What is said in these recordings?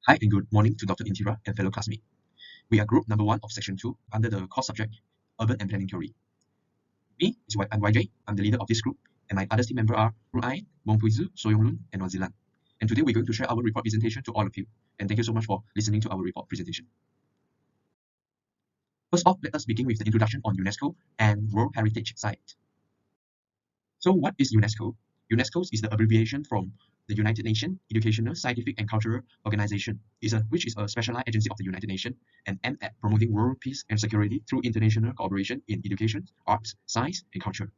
Hi and good morning to Dr. Intira and fellow classmates. We are group number 1 of section 2 under the course subject Urban and Planning Theory. I'm YJ, I'm the leader of this group, and my other team members are Ruai, Wongpuizu, Soyonglun, and Wazilan. And today we're going to share our report presentation to all of you. And thank you so much for listening to our report presentation. First off, let us begin with the introduction on UNESCO and World Heritage Site. So what is UNESCO? UNESCO is the abbreviation from the United Nations Educational, Scientific and Cultural Organization, which is a specialized agency of the United Nations and aimed at promoting world peace and security through international cooperation in education, arts, science, and culture.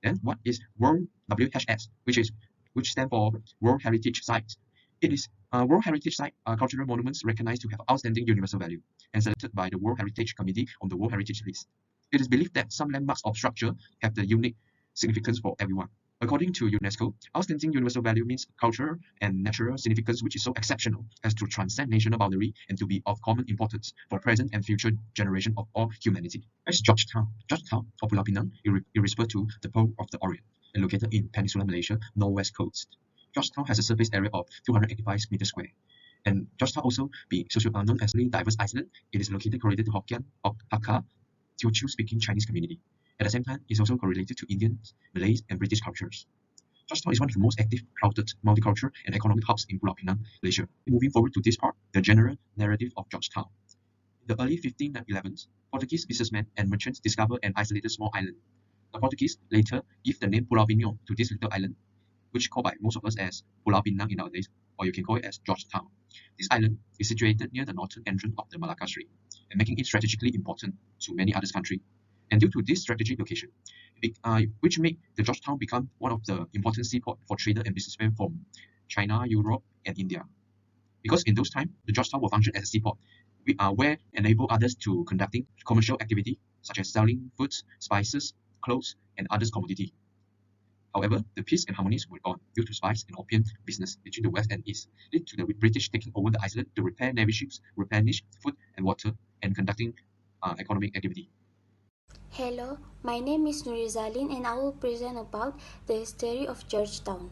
Then what is World WHS, which stands for World Heritage Site? It is World Heritage Site are cultural monuments recognized to have outstanding universal value and selected by the World Heritage Committee on the World Heritage List. It is believed that some landmarks of structure have the unique significance for everyone. According to UNESCO, outstanding universal value means cultural and natural significance which is so exceptional as to transcend national boundary and to be of common importance for present and future generation of all humanity. As Georgetown. Georgetown, or Pulau Pinang, it refers to the Pearl of the Orient and located in Peninsular Malaysia, northwest coast. Georgetown has a surface area of 285 meters square. And Georgetown also being known as a diverse island, it is located correlated to Hokkien, Hakka, Teochew-speaking Chinese community. At the same time, it's also correlated to Indians, Malays, and British cultures. Georgetown is one of the most active, crowded, multicultural, and economic hubs in Pulau Pinang, Malaysia. Moving forward to this part, the general narrative of Georgetown. In the early 1511s, Portuguese businessmen and merchants discovered an isolated small island. The Portuguese later give the name Pulau Pinang to this little island, which called by most of us as Pulau Pinang in nowadays, or you can call it as Georgetown. This island is situated near the northern entrance of the Malacca Strait, and making it strategically important to many other countries. And due to this strategic location, which made the Georgetown become one of the important seaport for traders and businessmen from China, Europe, and India. Because in those times, the Georgetown will function as a seaport, where enable others to conducting commercial activity such as selling foods, spices, clothes, and other commodity. However, the peace and harmony were gone due to spice and opium business between the West and East, led to the British taking over the island to repair navy ships, replenish food and water, and conducting economic activity. Hello, my name is Nurizalin and I will present about the history of Georgetown.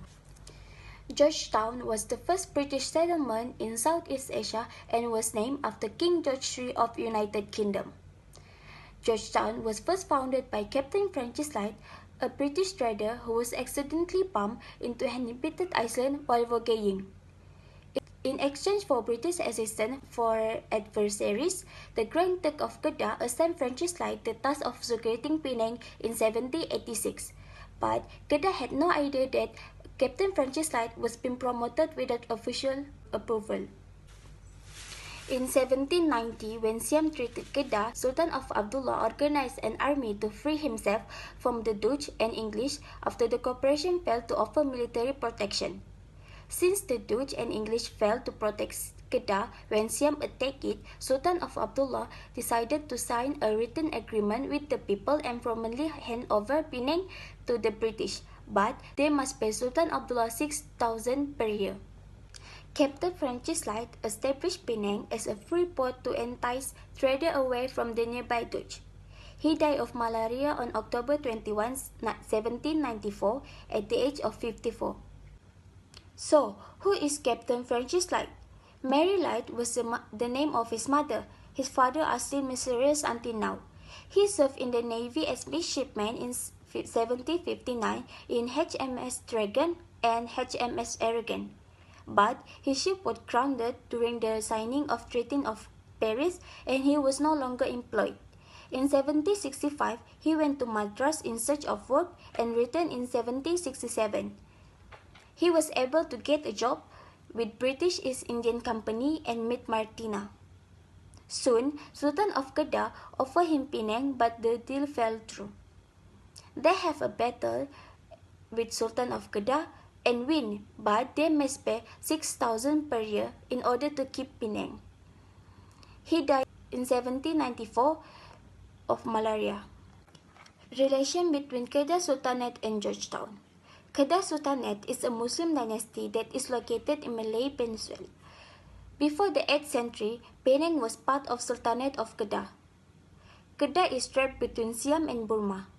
Georgetown was the first British settlement in Southeast Asia and was named after King George III of United Kingdom. Georgetown was first founded by Captain Francis Light, a British trader who was accidentally bumped into an inhabited island while voyaging. In exchange for British assistance for adversaries, the Grand Duke of Kedah assigned Francis Light the task of secreting Penang in 1786. But Kedah had no idea that Captain Francis Light was being promoted without official approval. In 1790, when Siam treated Kedah, Sultan of Abdullah organized an army to free himself from the Dutch and English after the corporation failed to offer military protection. Since the Dutch and English failed to protect Kedah when Siam attacked it, Sultan of Abdullah decided to sign a written agreement with the people and formally hand over Penang to the British, but they must pay Sultan Abdullah 6,000 per year. Captain Francis Light established Penang as a free port to entice traders away from the nearby Dutch. He died of malaria on October 21, 1794, at the age of 54. So, who is Captain Francis Light? Mary Light was the name of his mother. His father are still mysterious until now. He served in the Navy as midshipman in 1759 in HMS Dragon and HMS Aragon. But his ship was grounded during the signing of Treaty of Paris and he was no longer employed. In 1765, he went to Madras in search of work and returned in 1767. He was able to get a job with British East Indian Company and meet Martina. Soon, Sultan of Kedah offered him Penang, but the deal fell through. They have a battle with Sultan of Kedah and win, but they must pay 6,000 per year in order to keep Penang. He died in 1794 of malaria. Relation between Kedah Sultanate and Georgetown. Kedah Sultanate is a Muslim dynasty that is located in Malay Peninsula. Before the 8th century, Penang was part of Sultanate of Kedah. Kedah is trapped between Siam and Burma.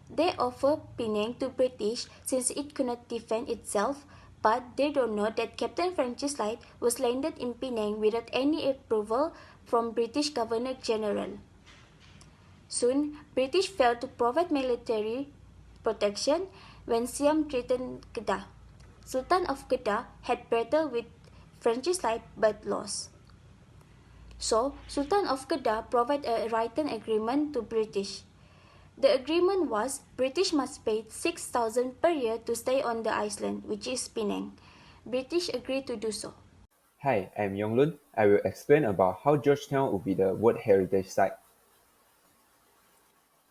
They offered Penang to British since it could not defend itself, But they don't know that Captain Francis Light was landed in Penang without any approval from British Governor-General. Soon, British failed to provide military protection when Siam threatened Kedah. Sultan of Kedah had battled with Francis Light but lost. So, Sultan of Kedah provided a written agreement to British. The agreement was British must pay 6,000 per year to stay on the island, which is Penang. British agreed to do so. Hi, I'm Yonglun. I will explain about how Georgetown would be the World Heritage Site.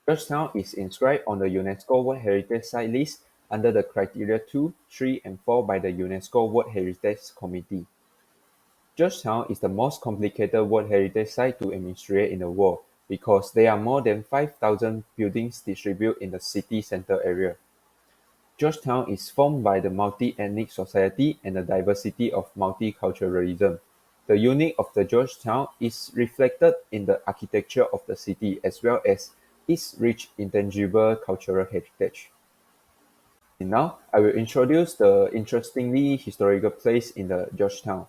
Georgetown is inscribed on the UNESCO World Heritage Site list under the criteria 2, 3, and 4 by the UNESCO World Heritage Committee. Georgetown is the most complicated World Heritage Site to administrate in the world because there are more than 5,000 buildings distributed in the city center area. Georgetown is formed by the multi-ethnic society and the diversity of multiculturalism. The unique of the Georgetown is reflected in the architecture of the city as well as its rich intangible cultural heritage. And now, I will introduce the interestingly historical place in the Georgetown.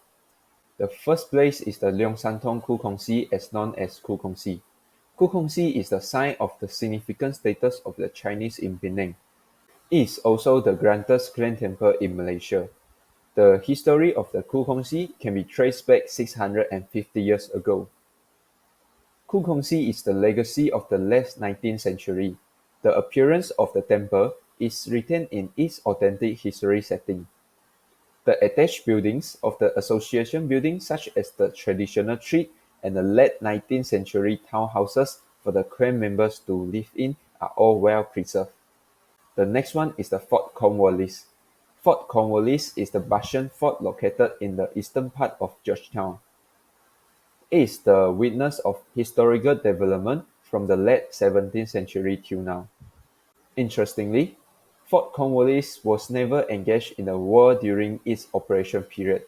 The first place is the Leong-San-Tong Kukongsi, as known as Kukongsi. Kukongsi is the sign of the significant status of the Chinese in Penang. It is also the grandest Clan temple in Malaysia. The history of the Kukongsi can be traced back 650 years ago. Kukongsi is the legacy of the late 19th century. The appearance of the temple is retained in its authentic history setting. The attached buildings of the association building, such as the traditional street and the late 19th century townhouses for the clan members to live in, are all well preserved. The next one is the Fort Conwalis. Fort Conwalis is the bastion fort located in the eastern part of Georgetown. It is the witness of historical development from the late 17th century till now. Interestingly, Fort Conwalis was never engaged in a war during its operation period.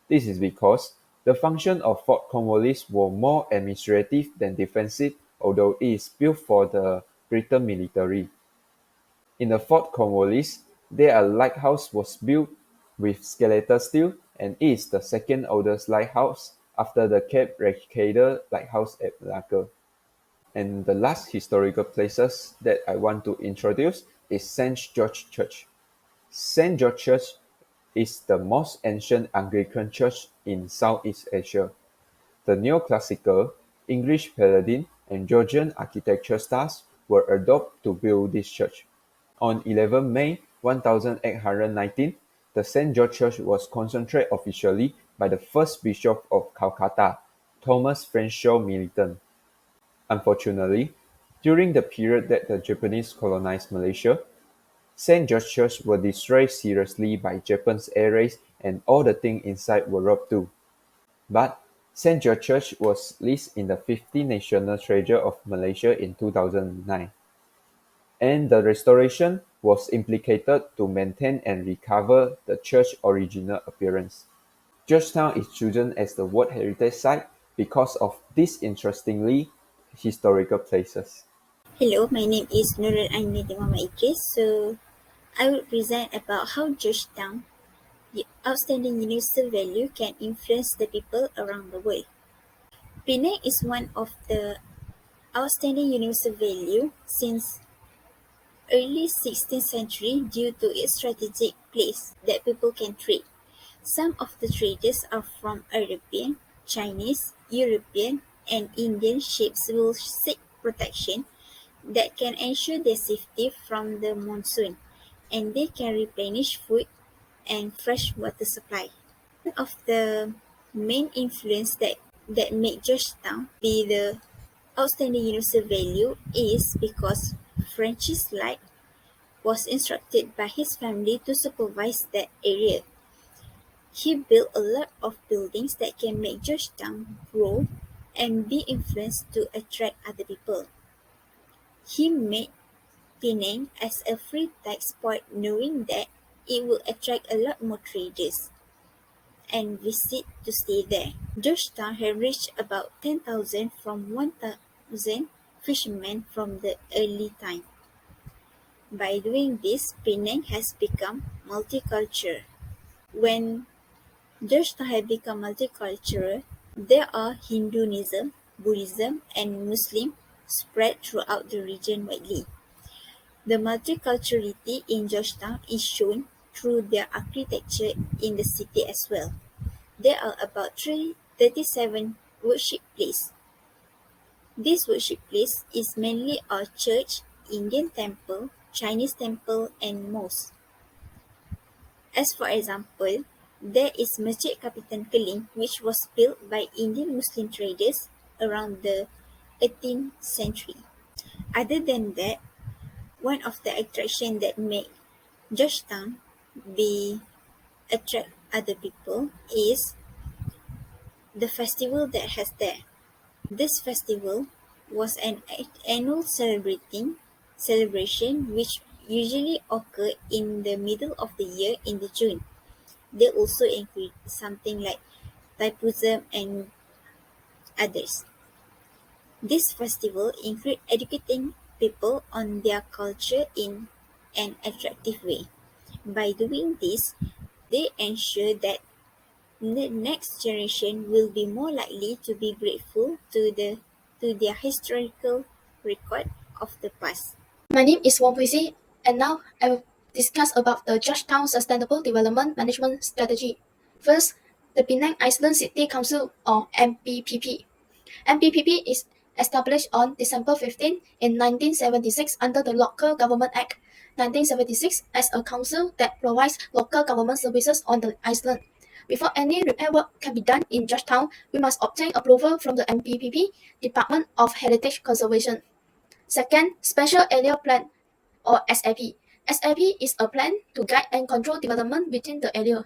This is because the function of Fort Conwalis were more administrative than defensive, although it is built for the Britain military. In the Fort Conwalis, there a lighthouse was built with skeletal steel and it is the second oldest lighthouse after the Cape Recader lighthouse at Malacca. And the last historical places that I want to introduce is St. George Church. St. George Church is the most ancient Anglican church in Southeast Asia. The neoclassical, English Paladin, and Georgian architecture styles were adopted to build this church. On 11 May 1819, the St. George Church was consecrated officially by the first Bishop of Calcutta, Thomas Fanshawe Militant. Unfortunately, during the period that the Japanese colonized Malaysia, St. George Church was destroyed seriously by Japan's air raids and all the things inside were robbed too. But St. George Church was listed in the 50 National Treasure of Malaysia in 2009. And the restoration was implicated to maintain and recover the church's original appearance. Georgetown is chosen as the World Heritage Site because of these interestingly historical places. Hello, my name is Nurul Ainati Mama Idris. I will present about how Georgetown, the outstanding universal value, can influence the people around the world. Penang is one of the outstanding universal value since early 16th century due to its strategic place that people can trade. Some of the traders are from Arabian, Chinese, European, and Indian ships will seek protection that can ensure their safety from the monsoon, and they can replenish food and fresh water supply. One of the main influence that make Georgetown be the outstanding universal value is because Francis Light was instructed by his family to supervise that area. He built a lot of buildings that can make Georgetown grow and be influenced to attract other people. He made Penang as a free tax spot knowing that it would attract a lot more traders and visit to stay there. Georgetown had reached about 10,000 from 1,000 fishermen from the early time. By doing this, Penang has become multicultural. When Georgetown had become multicultural, there are Hinduism, Buddhism, and Muslim spread throughout the region widely. The multiculturality in Georgetown is shown through their architecture in the city as well. There are about 37 worship places. This worship place is mainly a church, Indian temple, Chinese temple, and mosque. As for example, there is Masjid Kapitan Keling, which was built by Indian Muslim traders around the 18th century. Other than that, one of the attractions that make Georgetown be attract other people is the festival that has there. This festival was an annual celebration which usually occur in the middle of the year in the June. They also include something like Thaipusam and others. This festival include educating people on their culture in an attractive way. By doing this, they ensure that the next generation will be more likely to be grateful to their historical record of the past. My name is Wong Puisi, and now I will discuss about the Georgetown Sustainable Development Management Strategy. First, the Penang Island City Council, or MPPP. MPPP is established on December 15 in 1976 under the Local Government Act 1976 as a council that provides local government services on the island. Before any repair work can be done in Georgetown, we must obtain approval from the MPPP Department of Heritage Conservation. Second, Special Area Plan, or SAP. SAP is a plan to guide and control development within the area.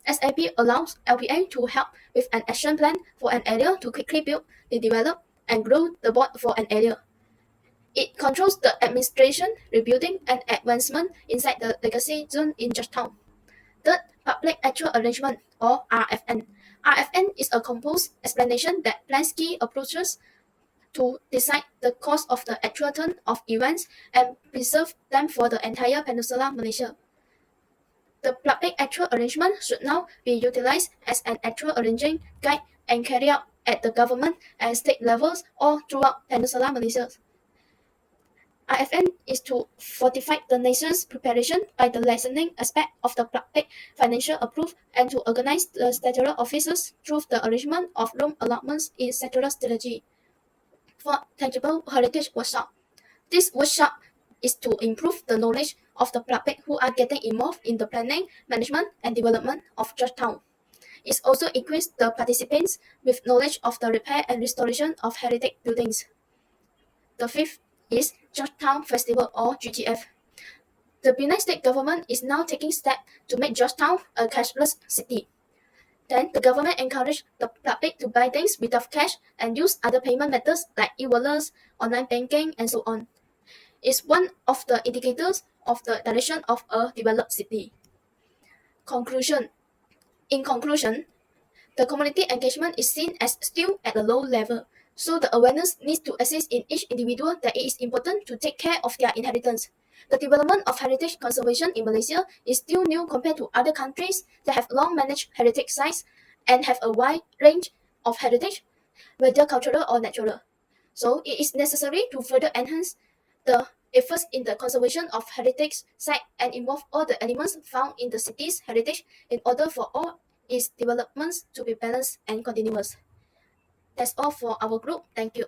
SAP allows LPA to help with an action plan for an area to quickly build, develop, and grow the board for an area. It controls the administration, rebuilding, and advancement inside the legacy zone in Georgetown. Third, Public Actual Arrangement, or RFN. RFN is a composed explanation that plans key approaches to decide the course of the actual turn of events and preserve them for the entire Peninsula Malaysia. The public actual arrangement should now be utilized as an actual arranging guide and carried out at the government and state levels all throughout Peninsula Malaysia. RFN is to fortify the nation's preparation by the lessening aspect of the public financial approval and to organize the statutory officers through the arrangement of room allotments in statutory strategy. For tangible heritage workshop. This workshop is to improve the knowledge of the public who are getting involved in the planning, management, and development of Georgetown. It also equips the participants with knowledge of the repair and restoration of heritage buildings. The fifth is Georgetown Festival, or GTF. The Brunei state government is now taking steps to make Georgetown a cashless city. Then the government encouraged the public to buy things without cash and use other payment methods like e-wallets, online banking, and so on. It's one of the indicators of the direction of a developed city. In conclusion, the community engagement is seen as still at a low level, so the awareness needs to exist in each individual that it is important to take care of their inheritance. The development of heritage conservation in Malaysia is still new compared to other countries that have long managed heritage sites and have a wide range of heritage, whether cultural or natural. So it is necessary to further enhance the efforts in the conservation of heritage site and involve all the elements found in the city's heritage in order for all its developments to be balanced and continuous. That's all for our group. Thank you.